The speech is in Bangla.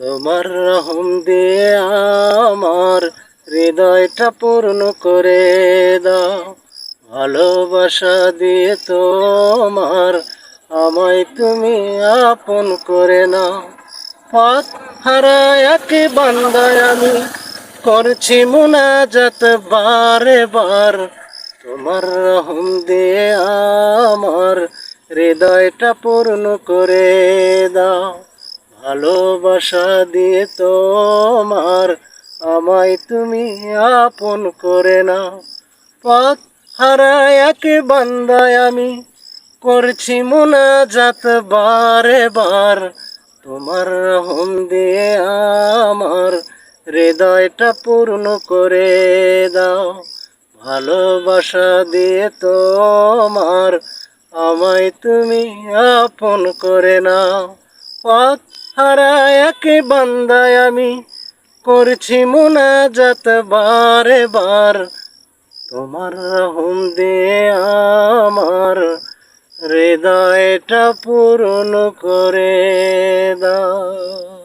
তোমার রহম দিয়ে আমার হৃদয়টা পূর্ণ করে দাও। ভালোবাসা দিয়ে তোমার আমায় তুমি আপন করে নাও। পথ হারায় এক বান্দায় আমি করছি মুনাজাত বারে বার। তোমার রহম দিয়ে আমার হৃদয়টা পূর্ণ করে দাও। ভালোবাসা দিয়ে তোমার আমায় তুমি আপন করে নাও। পথ হারায় এক বান্দায় আমি করছি মুনাজাত বারে বার। তোমার রহম দিয়ে আমার হৃদয়টা পূর্ণ করে দাও। ভালোবাসা দিয়ে তোমার আমায় তুমি আপন করে নাও। পথ হারায় এক বান্দায় আমি করছি মুনাজাত বারে বার। তোমার রহম দিয়ে আমার হৃদয়টা পূরণ করে দাও।